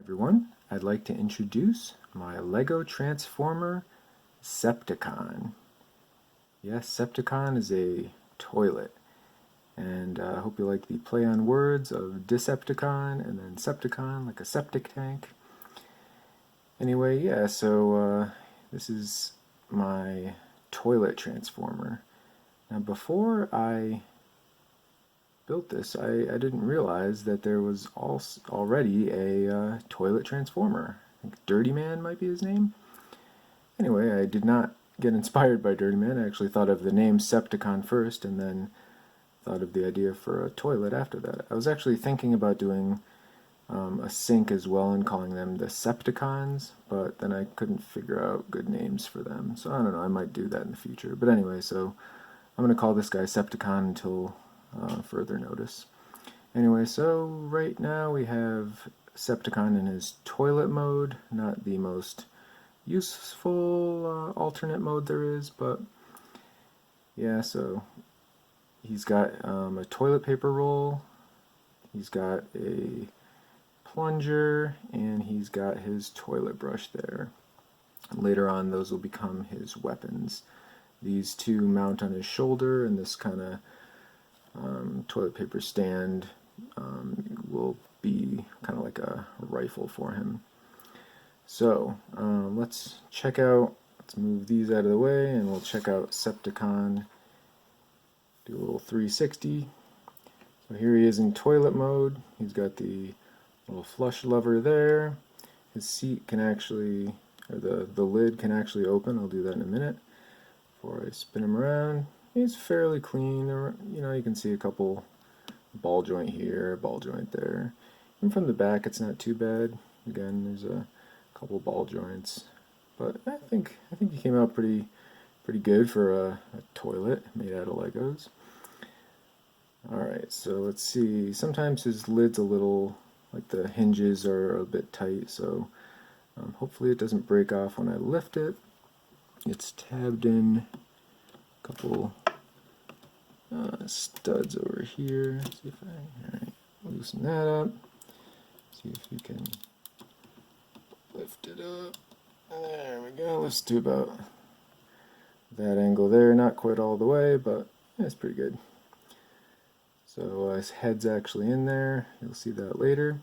Everyone, I'd like to introduce my Lego Transformer Septicon. Yes, Septicon is a toilet, and I hope you like the play on words of Decepticon and then Septicon, like a septic tank. Anyway, yeah, so this is my toilet transformer. Now, before I built this, I didn't realize that there was already a toilet transformer. I think Dirty Man might be his name. Anyway, I did not get inspired by Dirty Man. I actually thought of the name Septicon first, and then thought of the idea for a toilet after that. I was actually thinking about doing a sink as well and calling them the Septicons, but then I couldn't figure out good names for them. So I don't know, I might do that in the future. But anyway, so I'm going to call this guy Septicon until further notice. Anyway, so right now we have Septicon in his toilet mode, not the most useful alternate mode there is, but yeah, so he's got a toilet paper roll, he's got a plunger, and he's got his toilet brush there. And later on, those will become his weapons. These two mount on his shoulder, and this kind of toilet paper stand will be kind of like a rifle for him. So let's move these out of the way, and we'll check out Septicon. Do a little 360. So here he is in toilet mode. He's got the little flush lever there. His seat can actually, or the lid can actually open. I'll do that in a minute. Before I spin him around, he's fairly clean. You know, you can see a couple ball joint here, ball joint there. And from the back, it's not too bad. Again, there's a couple ball joints, but I think he came out pretty good for a toilet made out of Legos. Alright, so let's see. Sometimes his lid's a little, like the hinges are a bit tight, so hopefully it doesn't break off when I lift it. It's tabbed in a couple studs over here. See if alright, loosen that up. See if we can lift it up. There we go. Let's do about that angle there. Not quite all the way, but it's pretty good. So his head's actually in there. You'll see that later.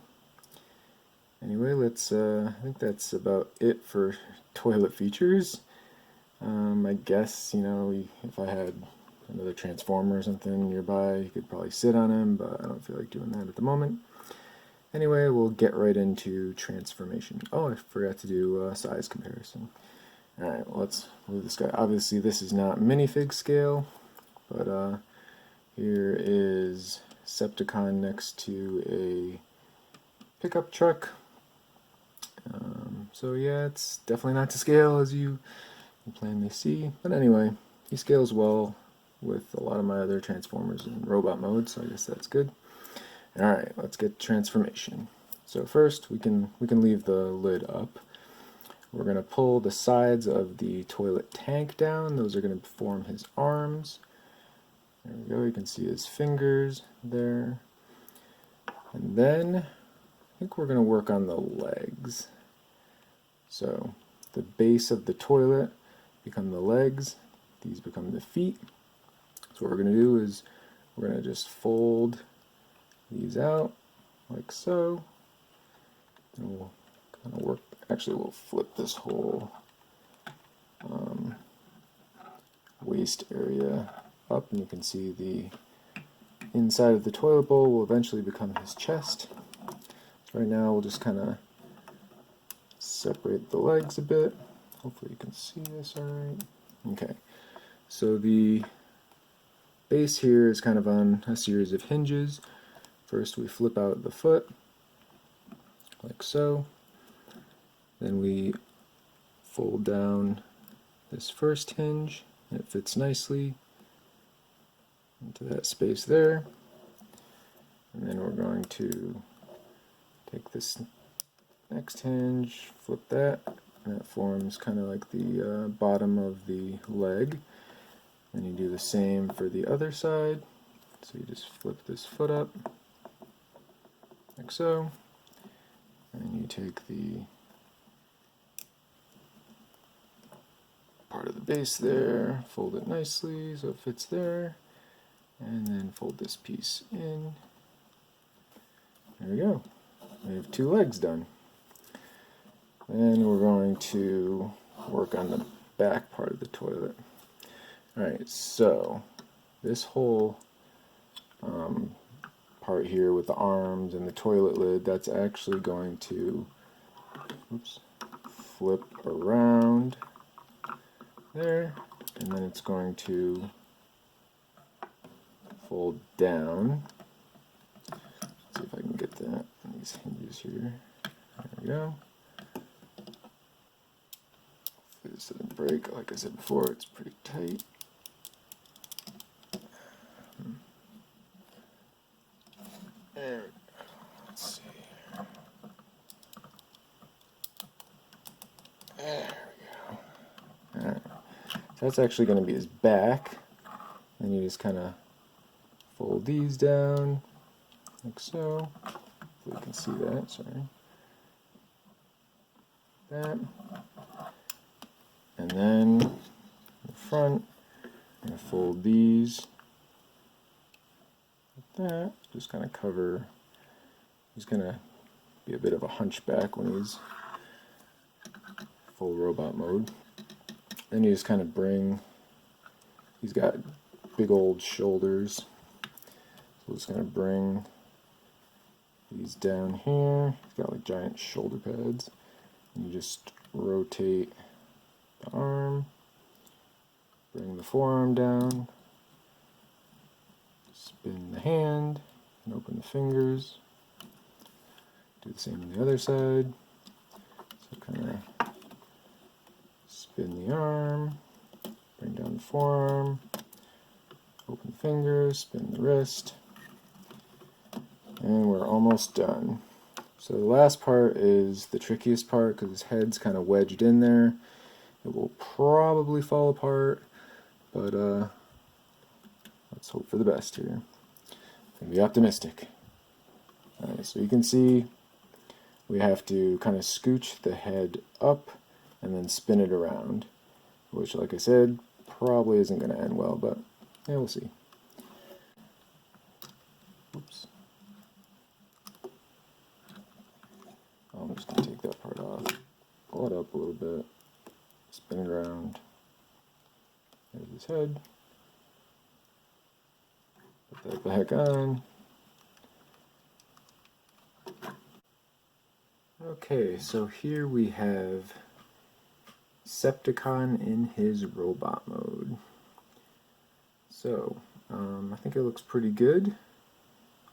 Anyway, let's. I think that's about it for toilet features. I guess, you know, if I had another transformer or something nearby, you could probably sit on him, but I don't feel like doing that at the moment. Anyway, we'll get right into transformation. Oh, I forgot to do size comparison. Alright, well, let's move this guy. Obviously, this is not minifig scale, but here is Septicon next to a pickup truck. So yeah, it's definitely not to scale, as you can plainly see. But anyway, he scales well with a lot of my other transformers in robot mode, so I guess that's good. Alright, let's get transformation. So first, we can leave the lid up. We're going to pull the sides of the toilet tank down. Those are going to form his arms. There we go, you can see his fingers there. And then, I think we're going to work on the legs. So, the base of the toilet become the legs, these become the feet. So what we're going to do is, we're going to just fold these out, like so. And we'll kind of work, actually we'll flip this whole waist area up, and you can see the inside of the toilet bowl will eventually become his chest. Right now we'll just kind of separate the legs a bit. Hopefully you can see this alright. Okay, so the base here is kind of on a series of hinges. First we flip out the foot, like so. Then we fold down this first hinge, and it fits nicely into that space there. And then we're going to take this next hinge, flip that, and that forms kind of like the bottom of the leg. Then you do the same for the other side. So you just flip this foot up, like so. and you take the part of the base there, fold it nicely so it fits there, and then fold this piece in. There we go. We have 2 legs done. Then we're going to work on the back part of the toilet. Alright, so this whole part here with the arms and the toilet lid, that's actually going to flip around there, and then it's going to fold down. Let's see if I can get that on these hinges here. There we go. Hopefully this doesn't break. Like I said before, it's pretty tight. There we go. Let's see. There we go. Alright. So that's actually going to be his back. And you just kind of fold these down like so. Hopefully you can see that, sorry. That. And then in the front, I'm going to fold these like that. Just kind of cover. He's going to be a bit of a hunchback when he's full robot mode. Then you just kind of bring, he's got big old shoulders. So we're just going to bring these down here. He's got like giant shoulder pads. And you just rotate the arm, bring the forearm down, spin the hand, and open the fingers. Do the same on the other side. So kind of spin the arm, bring down the forearm, open the fingers, spin the wrist, and we're almost done. So the last part is the trickiest part because his head's kind of wedged in there. It will probably fall apart, but let's hope for the best here. I'm gonna be optimistic. Alright, so you can see we have to kind of scooch the head up and then spin it around, which, like I said, probably isn't going to end well, but yeah, we'll see. Oops. I'm just going to take that part off, pull it up a little bit, spin it around. There's his head. Put that back on. Okay, so here we have Septicon in his robot mode. So, I think it looks pretty good.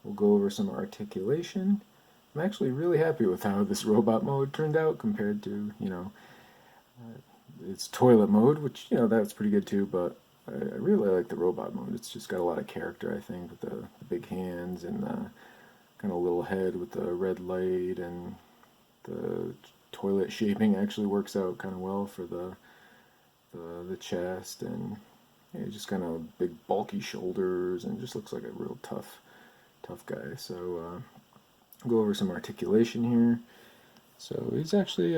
We'll go over some articulation. I'm actually really happy with how this robot mode turned out compared to, its toilet mode, which, that's pretty good too, but I really like the robot mode. It's just got a lot of character, I think, with the big hands and the kind of little head with the red light, and the toilet shaping actually works out kind of well for the chest, and just kind of big bulky shoulders, and just looks like a real tough guy. So I'll go over some articulation here. So he's actually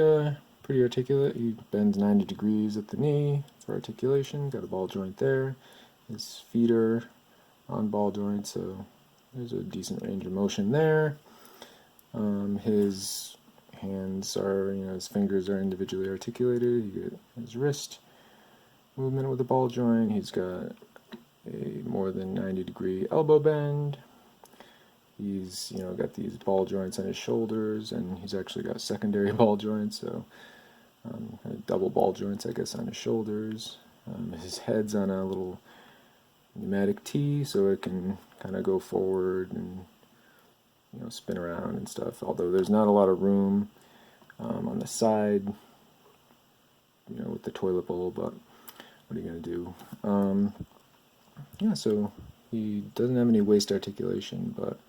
pretty articulate. He bends 90 degrees at the knee for articulation. Got a ball joint there. His feet are on ball joints, so there's a decent range of motion there. His hands are, his fingers are individually articulated. You get his wrist movement with the ball joint. He's got a more than 90 degree elbow bend. He's, got these ball joints on his shoulders, and he's actually got secondary ball joints, so kind of double ball joints, I guess, on his shoulders. His head's on a little pneumatic T, so it can kind of go forward and spin around and stuff, although there's not a lot of room on the side, with the toilet bowl, but what are you going to do? Yeah, so he doesn't have any waist articulation, but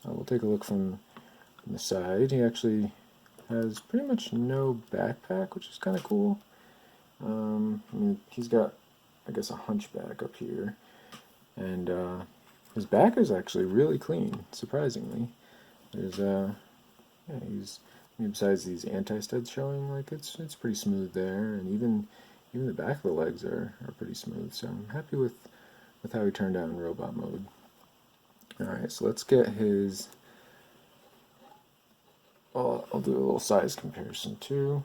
we'll take a look from the side. He actually has pretty much no backpack, which is kind of cool. He's got, I guess, a hunchback up here, and his back is actually really clean, surprisingly. There's yeah, he's besides these anti-studs showing, like it's pretty smooth there, and even the back of the legs are pretty smooth. So I'm happy with how he turned out in robot mode. All right, so let's get his. I'll do a little size comparison too.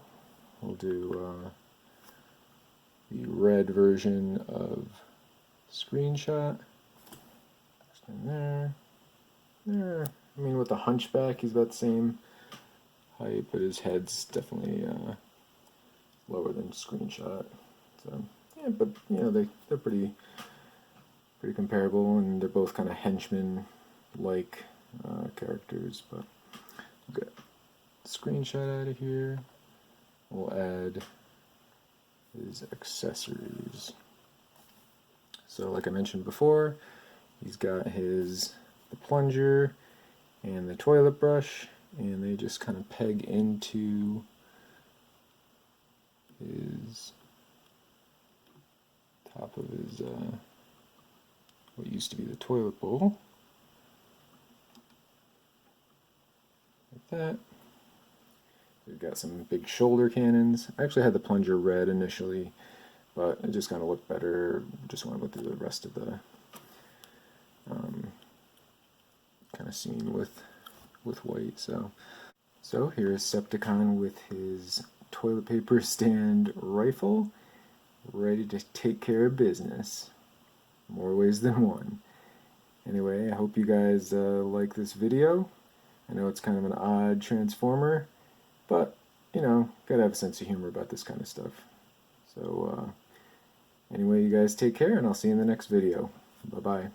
We'll do the red version of screenshot. Just in there. There. I mean, with the hunchback, he's about the same height, but his head's definitely lower than screenshot. So yeah, but you know they're pretty comparable, and they're both kind of henchmen-like characters. But we'll get screenshot out of here. We'll add his accessories. So like I mentioned before, he's got the plunger and the toilet brush, and they just kind of peg into his top of his what used to be the toilet bowl. Like that. We've got some big shoulder cannons. I actually had the plunger red initially, but it just kind of looked better. Just went with the rest of the kind of scene with white. So here's Septicon with his toilet paper stand rifle, ready to take care of business. More ways than one. Anyway, I hope you guys like this video. I know it's kind of an odd transformer, but, you know, gotta have a sense of humor about this kind of stuff. So, anyway, you guys take care, and I'll see you in the next video. Bye-bye.